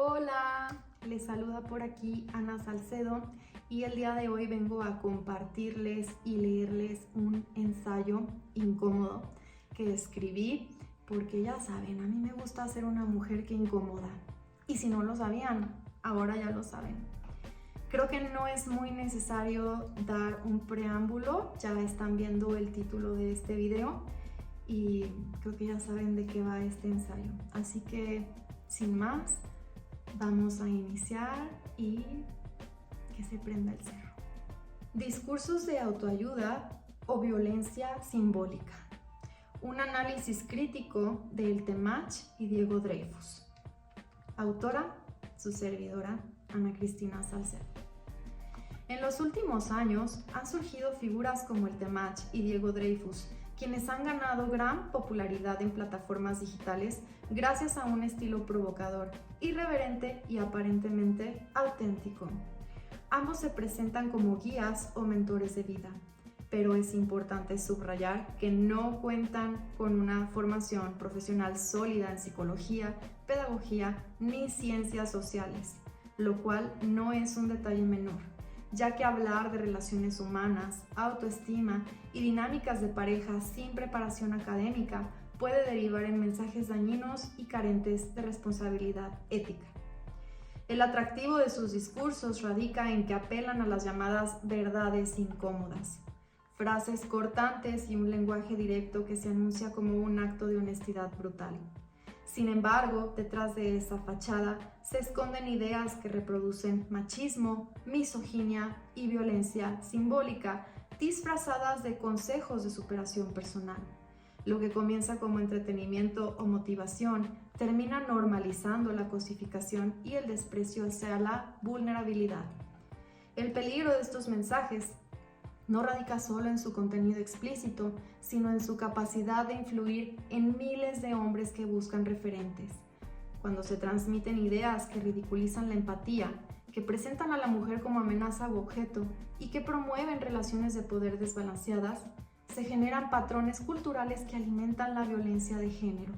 Hola, les saluda por aquí Ana Salcedo y el día de hoy vengo a compartirles y leerles un ensayo incómodo que escribí porque ya saben, a mí me gusta ser una mujer que incomoda y si no lo sabían, ahora ya lo saben. Creo que no es muy necesario dar un preámbulo, ya están viendo el título de este video y creo que ya saben de qué va este ensayo, así que sin más vamos a iniciar y que se prenda el cerro. Discursos de autoayuda o violencia simbólica. Un análisis crítico de El Temach y Diego Dreyfus. Autora, su servidora, Ana Cristina Salcedo. En los últimos años han surgido figuras como El Temach y Diego Dreyfus, quienes han ganado gran popularidad en plataformas digitales gracias a un estilo provocador, irreverente y aparentemente auténtico. Ambos se presentan como guías o mentores de vida, pero es importante subrayar que no cuentan con una formación profesional sólida en psicología, pedagogía ni ciencias sociales, lo cual no es un detalle menor, ya que hablar de relaciones humanas, autoestima y dinámicas de pareja sin preparación académica puede derivar en mensajes dañinos y carentes de responsabilidad ética. El atractivo de sus discursos radica en que apelan a las llamadas verdades incómodas, frases cortantes y un lenguaje directo que se anuncia como un acto de honestidad brutal. Sin embargo, detrás de esa fachada se esconden ideas que reproducen machismo, misoginia y violencia simbólica, disfrazadas de consejos de superación personal. Lo que comienza como entretenimiento o motivación termina normalizando la cosificación y el desprecio hacia la vulnerabilidad. El peligro de estos mensajes no radica solo en su contenido explícito, sino en su capacidad de influir en miles de hombres que buscan referentes. Cuando se transmiten ideas que ridiculizan la empatía, que presentan a la mujer como amenaza u objeto y que promueven relaciones de poder desbalanceadas, se generan patrones culturales que alimentan la violencia de género.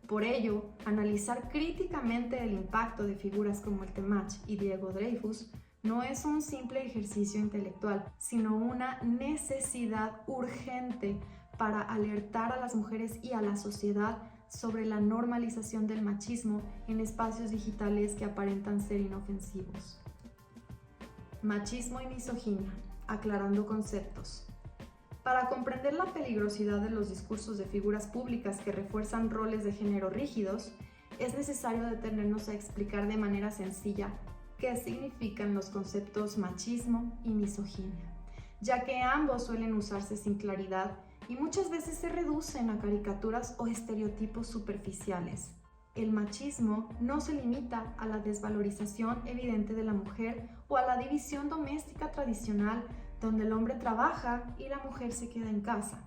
Por ello, analizar críticamente el impacto de figuras como El Temach y Diego Dreyfus no es un simple ejercicio intelectual, sino una necesidad urgente para alertar a las mujeres y a la sociedad sobre la normalización del machismo en espacios digitales que aparentan ser inofensivos. Machismo y misoginia, aclarando conceptos. Para comprender la peligrosidad de los discursos de figuras públicas que refuerzan roles de género rígidos, es necesario detenernos a explicar de manera sencilla qué significan los conceptos machismo y misoginia, ya que ambos suelen usarse sin claridad y muchas veces se reducen a caricaturas o estereotipos superficiales. El machismo no se limita a la desvalorización evidente de la mujer o a la división doméstica tradicional donde el hombre trabaja y la mujer se queda en casa.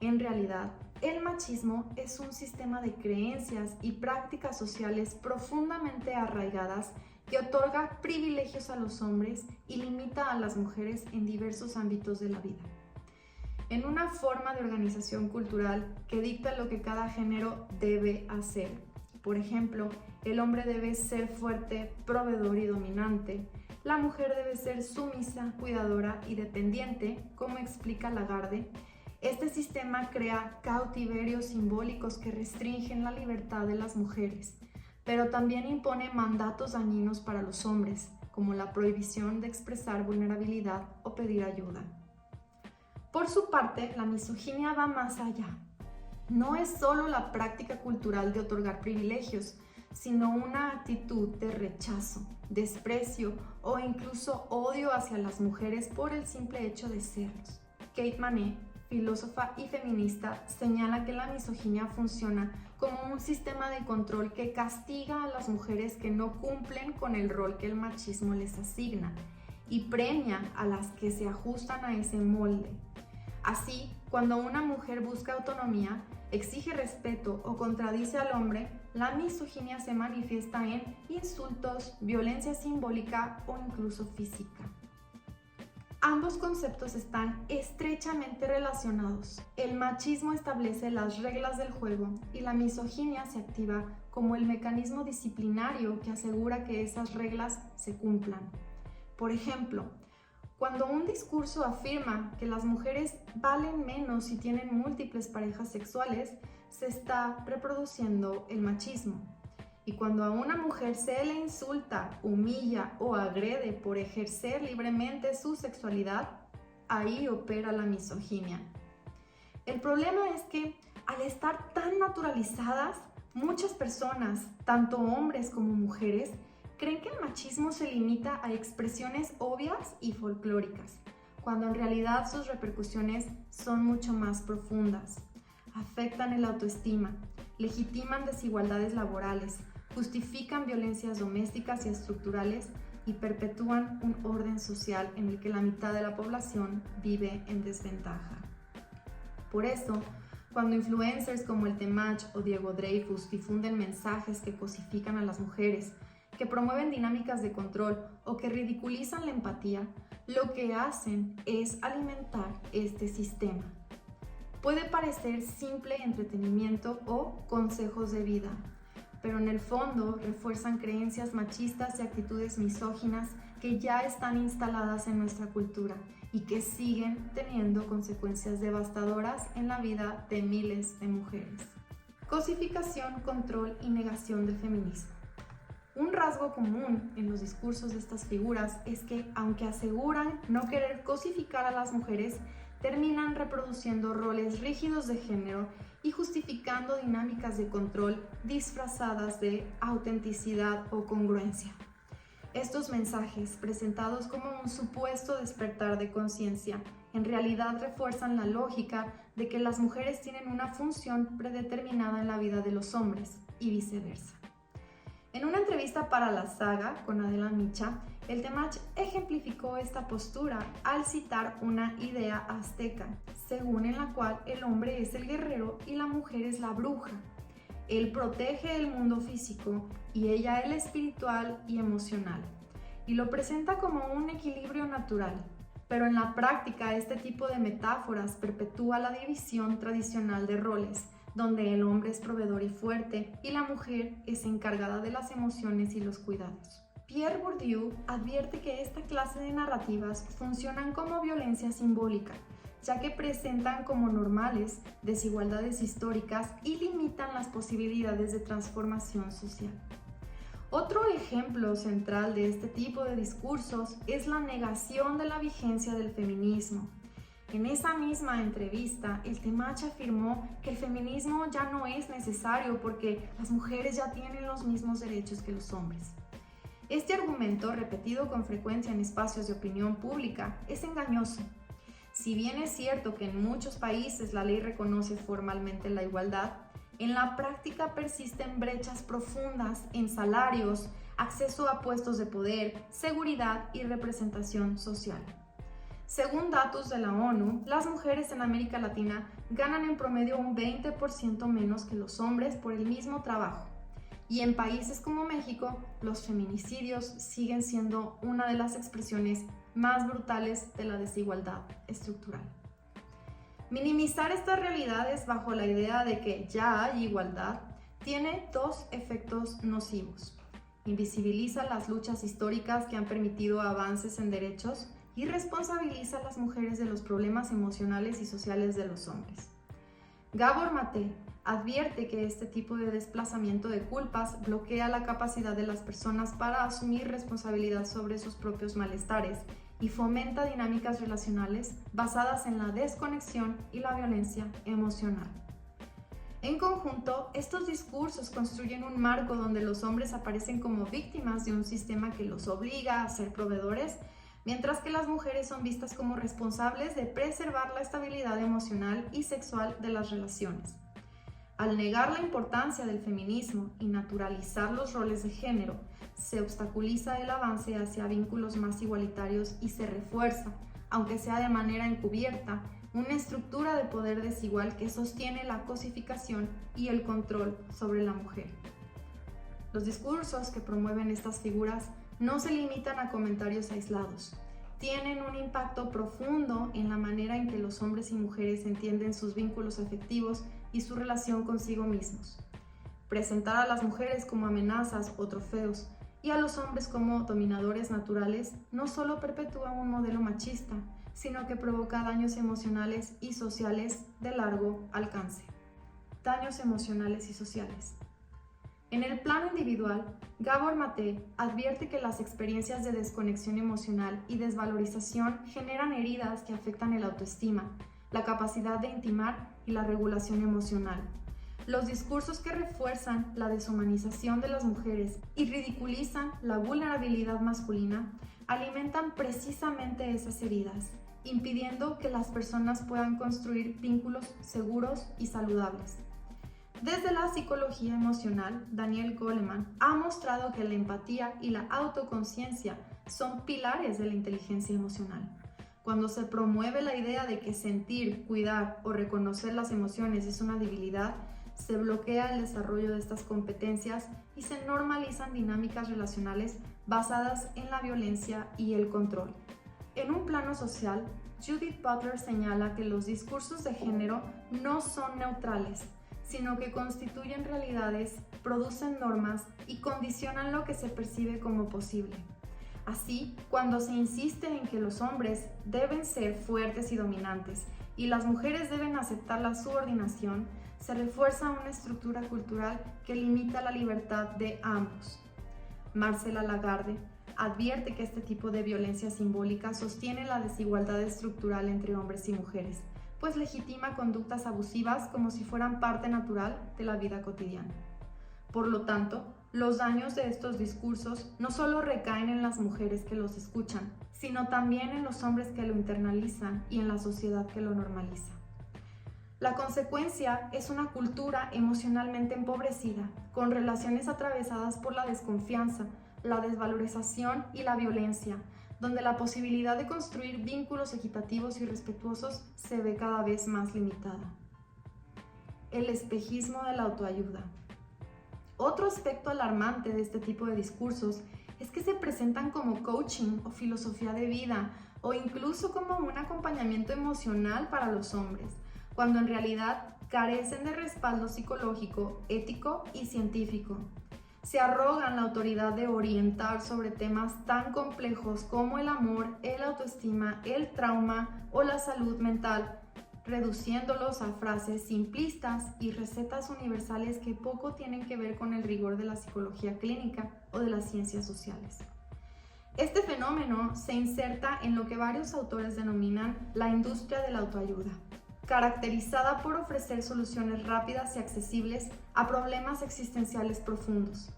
En realidad, el machismo es un sistema de creencias y prácticas sociales profundamente arraigadas que otorga privilegios a los hombres y limita a las mujeres en diversos ámbitos de la vida. En una forma de organización cultural que dicta lo que cada género debe hacer. Por ejemplo, el hombre debe ser fuerte, proveedor y dominante. La mujer debe ser sumisa, cuidadora y dependiente, como explica Lagarde. Este sistema crea cautiverios simbólicos que restringen la libertad de las mujeres, pero también impone mandatos dañinos para los hombres, como la prohibición de expresar vulnerabilidad o pedir ayuda. Por su parte, la misoginia va más allá. No es solo la práctica cultural de otorgar privilegios, sino una actitud de rechazo, desprecio o incluso odio hacia las mujeres por el simple hecho de serlos. Kate Manet, filósofa y feminista, señala que la misoginia funciona como un sistema de control que castiga a las mujeres que no cumplen con el rol que el machismo les asigna y premia a las que se ajustan a ese molde. Así, cuando una mujer busca autonomía, exige respeto o contradice al hombre, la misoginia se manifiesta en insultos, violencia simbólica o incluso física. Ambos conceptos están estrechamente relacionados. El machismo establece las reglas del juego y la misoginia se activa como el mecanismo disciplinario que asegura que esas reglas se cumplan. Por ejemplo, cuando un discurso afirma que las mujeres valen menos si tienen múltiples parejas sexuales, se está reproduciendo el machismo. Y cuando a una mujer se le insulta, humilla o agrede por ejercer libremente su sexualidad, ahí opera la misoginia. El problema es que al estar tan naturalizadas, muchas personas, tanto hombres como mujeres, creen que el machismo se limita a expresiones obvias y folclóricas, cuando en realidad sus repercusiones son mucho más profundas. Afectan el autoestima, legitiman desigualdades laborales, justifican violencias domésticas y estructurales y perpetúan un orden social en el que la mitad de la población vive en desventaja. Por eso, cuando influencers como el Temach o Diego Dreyfus difunden mensajes que cosifican a las mujeres, que promueven dinámicas de control o que ridiculizan la empatía, lo que hacen es alimentar este sistema. Puede parecer simple entretenimiento o consejos de vida, pero en el fondo refuerzan creencias machistas y actitudes misóginas que ya están instaladas en nuestra cultura y que siguen teniendo consecuencias devastadoras en la vida de miles de mujeres. Cosificación, control y negación del feminismo. Un rasgo común en los discursos de estas figuras es que, aunque aseguran no querer cosificar a las mujeres, terminan reproduciendo roles rígidos de género y justificando dinámicas de control disfrazadas de autenticidad o congruencia. Estos mensajes, presentados como un supuesto despertar de conciencia, en realidad refuerzan la lógica de que las mujeres tienen una función predeterminada en la vida de los hombres y viceversa. En una entrevista para La Saga con Adela Micha, el Temach ejemplificó esta postura al citar una idea azteca, según en la cual el hombre es el guerrero y la mujer es la bruja. Él protege el mundo físico y ella el espiritual y emocional, y lo presenta como un equilibrio natural. Pero en la práctica, este tipo de metáforas perpetúa la división tradicional de roles, donde el hombre es proveedor y fuerte y la mujer es encargada de las emociones y los cuidados. Pierre Bourdieu advierte que esta clase de narrativas funcionan como violencia simbólica, ya que presentan como normales desigualdades históricas y limitan las posibilidades de transformación social. Otro ejemplo central de este tipo de discursos es la negación de la vigencia del feminismo. En esa misma entrevista, el Temach afirmó que el feminismo ya no es necesario porque las mujeres ya tienen los mismos derechos que los hombres. Este argumento, repetido con frecuencia en espacios de opinión pública, es engañoso. Si bien es cierto que en muchos países la ley reconoce formalmente la igualdad, en la práctica persisten brechas profundas en salarios, acceso a puestos de poder, seguridad y representación social. Según datos de la ONU, las mujeres en América Latina ganan en promedio un 20% menos que los hombres por el mismo trabajo. Y en países como México, los feminicidios siguen siendo una de las expresiones más brutales de la desigualdad estructural. Minimizar estas realidades bajo la idea de que ya hay igualdad tiene dos efectos nocivos. Invisibiliza las luchas históricas que han permitido avances en derechos y responsabiliza a las mujeres de los problemas emocionales y sociales de los hombres. Gabor Mate advierte que este tipo de desplazamiento de culpas bloquea la capacidad de las personas para asumir responsabilidad sobre sus propios malestares y fomenta dinámicas relacionales basadas en la desconexión y la violencia emocional. En conjunto, estos discursos construyen un marco donde los hombres aparecen como víctimas de un sistema que los obliga a ser proveedores, mientras que las mujeres son vistas como responsables de preservar la estabilidad emocional y sexual de las relaciones. Al negar la importancia del feminismo y naturalizar los roles de género, se obstaculiza el avance hacia vínculos más igualitarios y se refuerza, aunque sea de manera encubierta, una estructura de poder desigual que sostiene la cosificación y el control sobre la mujer. Los discursos que promueven estas figuras no se limitan a comentarios aislados. Tienen un impacto profundo en la manera en que los hombres y mujeres entienden sus vínculos afectivos y su relación consigo mismos. presentar a las mujeres como amenazas o trofeos y a los hombres como dominadores naturales no solo perpetúa un modelo machista, sino que provoca daños emocionales y sociales de largo alcance. Daños emocionales y sociales. En el plano individual, Gabor Mate advierte que las experiencias de desconexión emocional y desvalorización generan heridas que afectan el autoestima, la capacidad de intimar y la regulación emocional. Los discursos que refuerzan la deshumanización de las mujeres y ridiculizan la vulnerabilidad masculina alimentan precisamente esas heridas, impidiendo que las personas puedan construir vínculos seguros y saludables. Desde la psicología emocional, Daniel Goleman ha mostrado que la empatía y la autoconciencia son pilares de la inteligencia emocional. Cuando se promueve la idea de que sentir, cuidar o reconocer las emociones es una debilidad, se bloquea el desarrollo de estas competencias y se normalizan dinámicas relacionales basadas en la violencia y el control. En un plano social, Judith Butler señala que los discursos de género no son neutrales, sino que constituyen realidades, producen normas y condicionan lo que se percibe como posible. Así, cuando se insiste en que los hombres deben ser fuertes y dominantes y las mujeres deben aceptar la subordinación, se refuerza una estructura cultural que limita la libertad de ambos. Marcela Lagarde advierte que este tipo de violencia simbólica sostiene la desigualdad estructural entre hombres y mujeres, pues legitima conductas abusivas como si fueran parte natural de la vida cotidiana. Por lo tanto, los daños de estos discursos no solo recaen en las mujeres que los escuchan, sino también en los hombres que lo internalizan y en la sociedad que lo normaliza. La consecuencia es una cultura emocionalmente empobrecida, con relaciones atravesadas por la desconfianza, la desvalorización y la violencia, donde la posibilidad de construir vínculos equitativos y respetuosos se ve cada vez más limitada. El espejismo de la autoayuda. Otro aspecto alarmante de este tipo de discursos es que se presentan como coaching o filosofía de vida o incluso como un acompañamiento emocional para los hombres, cuando en realidad carecen de respaldo psicológico, ético y científico. Se arrogan la autoridad de orientar sobre temas tan complejos como el amor, el autoestima, el trauma o la salud mental, reduciéndolos a frases simplistas y recetas universales que poco tienen que ver con el rigor de la psicología clínica o de las ciencias sociales. Este fenómeno se inserta en lo que varios autores denominan la industria de la autoayuda, caracterizada por ofrecer soluciones rápidas y accesibles a problemas existenciales profundos.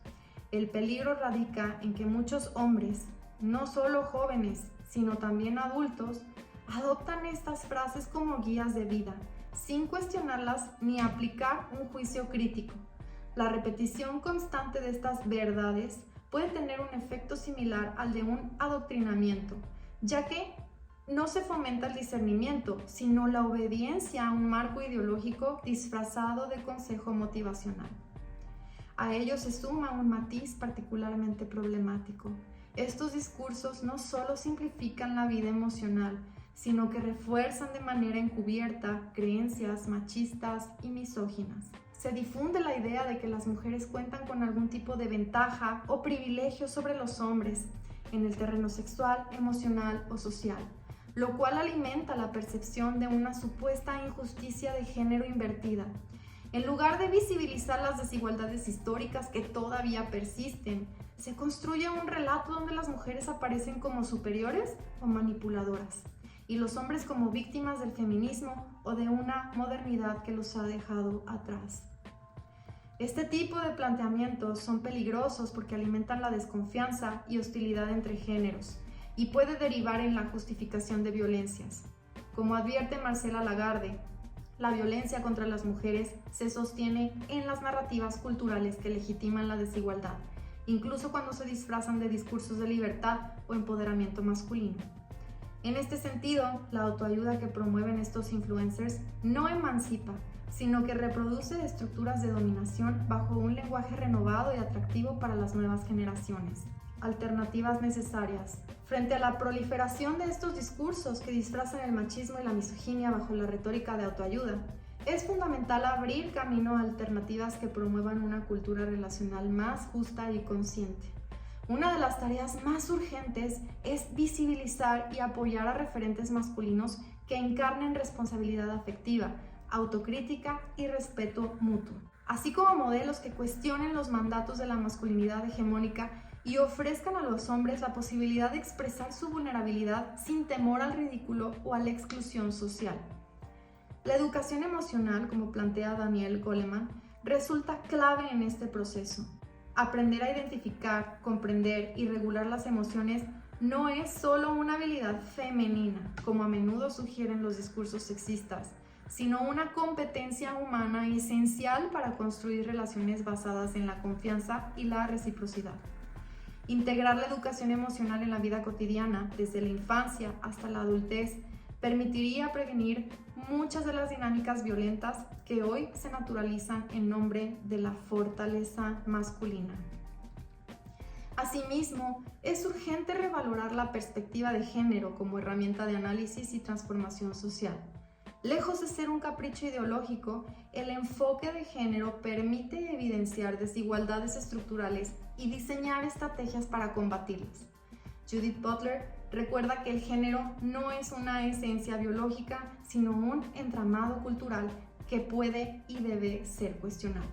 El peligro radica en que muchos hombres, no solo jóvenes, sino también adultos, adoptan estas frases como guías de vida, sin cuestionarlas ni aplicar un juicio crítico. La repetición constante de estas verdades puede tener un efecto similar al de un adoctrinamiento, ya que no se fomenta el discernimiento, sino la obediencia a un marco ideológico disfrazado de consejo motivacional. A ello se suma un matiz particularmente problemático. Estos discursos no solo simplifican la vida emocional, sino que refuerzan de manera encubierta creencias machistas y misóginas. Se difunde la idea de que las mujeres cuentan con algún tipo de ventaja o privilegio sobre los hombres en el terreno sexual, emocional o social, lo cual alimenta la percepción de una supuesta injusticia de género invertida. En lugar de visibilizar las desigualdades históricas que todavía persisten, se construye un relato donde las mujeres aparecen como superiores o manipuladoras, y los hombres como víctimas del feminismo o de una modernidad que los ha dejado atrás. Este tipo de planteamientos son peligrosos porque alimentan la desconfianza y hostilidad entre géneros, y puede derivar en la justificación de violencias. Como advierte Marcela Lagarde, la violencia contra las mujeres se sostiene en las narrativas culturales que legitiman la desigualdad, incluso cuando se disfrazan de discursos de libertad o empoderamiento masculino. En este sentido, la autoayuda que promueven estos influencers no emancipa, sino que reproduce estructuras de dominación bajo un lenguaje renovado y atractivo para las nuevas generaciones. Alternativas necesarias. Frente a la proliferación de estos discursos que disfrazan el machismo y la misoginia bajo la retórica de autoayuda, Es fundamental abrir camino a alternativas que promuevan una cultura relacional más justa y consciente. Una de las tareas más urgentes es visibilizar y apoyar a referentes masculinos que encarnen responsabilidad afectiva, autocrítica y respeto mutuo, así como modelos que cuestionen los mandatos de la masculinidad hegemónica y ofrezcan a los hombres la posibilidad de expresar su vulnerabilidad sin temor al ridículo o a la exclusión social. La educación emocional, como plantea Daniel Goleman, resulta clave en este proceso. Aprender a identificar, comprender y regular las emociones no es solo una habilidad femenina, como a menudo sugieren los discursos sexistas, sino una competencia humana esencial para construir relaciones basadas en la confianza y la reciprocidad. Integrar la educación emocional en la vida cotidiana, desde la infancia hasta la adultez, permitiría prevenir muchas de las dinámicas violentas que hoy se naturalizan en nombre de la fortaleza masculina. Asimismo, es urgente revalorar la perspectiva de género como herramienta de análisis y transformación social. Lejos de ser un capricho ideológico, el enfoque de género permite evidenciar desigualdades estructurales y diseñar estrategias para combatirlas. Judith Butler recuerda que el género no es una esencia biológica, sino un entramado cultural que puede y debe ser cuestionado.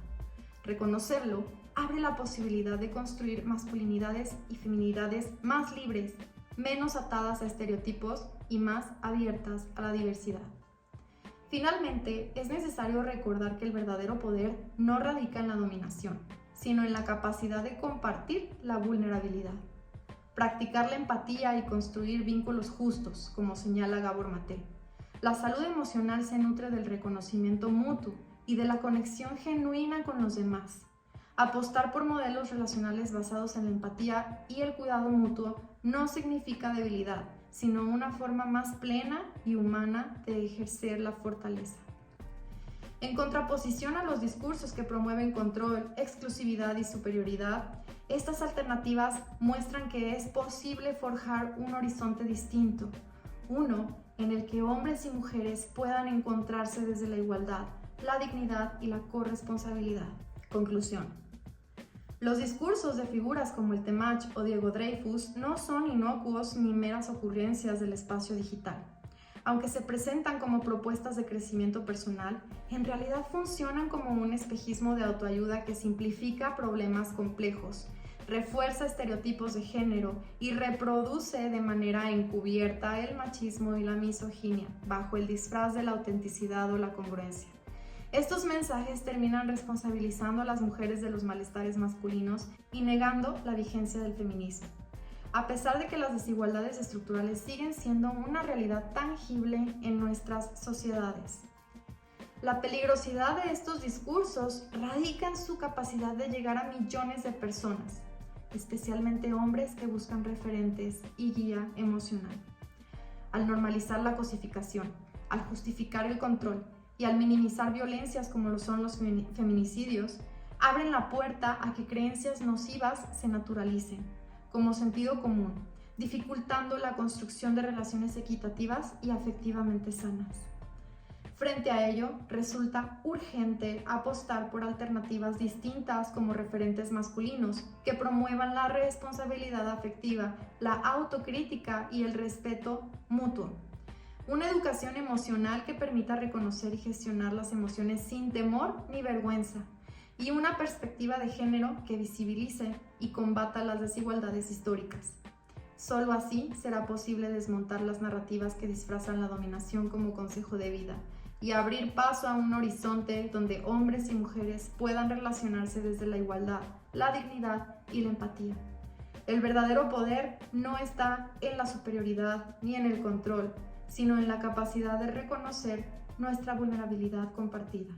Reconocerlo abre la posibilidad de construir masculinidades y feminidades más libres, menos atadas a estereotipos y más abiertas a la diversidad. Finalmente, es necesario recordar que el verdadero poder no radica en la dominación, sino en la capacidad de compartir la vulnerabilidad. Practicar la empatía y construir vínculos justos, como señala Gabor Mate. La salud emocional se nutre del reconocimiento mutuo y de la conexión genuina con los demás. Apostar por modelos relacionales basados en la empatía y el cuidado mutuo no significa debilidad, sino una forma más plena y humana de ejercer la fortaleza. En contraposición a los discursos que promueven control, exclusividad y superioridad, estas alternativas muestran que es posible forjar un horizonte distinto, uno en el que hombres y mujeres puedan encontrarse desde la igualdad, la dignidad y la corresponsabilidad. Conclusión. Los discursos de figuras como el Temach o Diego Dreyfus no son inocuos ni meras ocurrencias del espacio digital. Aunque se presentan como propuestas de crecimiento personal, en realidad funcionan como un espejismo de autoayuda que simplifica problemas complejos, refuerza estereotipos de género y reproduce de manera encubierta el machismo y la misoginia, bajo el disfraz de la autenticidad o la congruencia. Estos mensajes terminan responsabilizando a las mujeres de los malestares masculinos y negando la vigencia del feminismo. A pesar de que las desigualdades estructurales siguen siendo una realidad tangible en nuestras sociedades. La peligrosidad de estos discursos radica en su capacidad de llegar a millones de personas, especialmente hombres que buscan referentes y guía emocional. Al normalizar la cosificación, al justificar el control y al minimizar violencias como lo son los feminicidios, abren la puerta a que creencias nocivas se naturalicen, como sentido común, dificultando la construcción de relaciones equitativas y afectivamente sanas. Frente a ello, resulta urgente apostar por alternativas distintas como referentes masculinos que promuevan la responsabilidad afectiva, la autocrítica y el respeto mutuo. Una educación emocional que permita reconocer y gestionar las emociones sin temor ni vergüenza. Y una perspectiva de género que visibilice y combata las desigualdades históricas. Solo así será posible desmontar las narrativas que disfrazan la dominación como consejo de vida y abrir paso a un horizonte donde hombres y mujeres puedan relacionarse desde la igualdad, la dignidad y la empatía. El verdadero poder no está en la superioridad ni en el control, sino en la capacidad de reconocer nuestra vulnerabilidad compartida.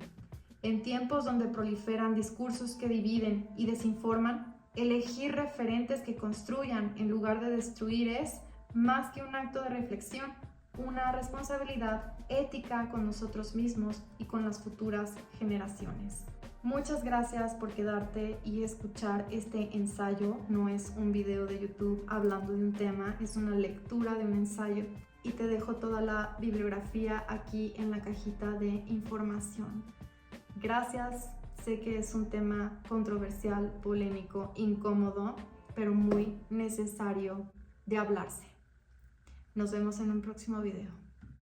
En tiempos donde proliferan discursos que dividen y desinforman, elegir referentes que construyan en lugar de destruir es, más que un acto de reflexión, una responsabilidad ética con nosotros mismos y con las futuras generaciones. Muchas gracias por quedarte y escuchar este ensayo. No es un video de YouTube hablando de un tema, es una lectura de un ensayo. y te dejo toda la bibliografía aquí en la cajita de información. Gracias, sé que es un tema controversial, polémico, incómodo, pero muy necesario de hablarse. Nos vemos en un próximo video.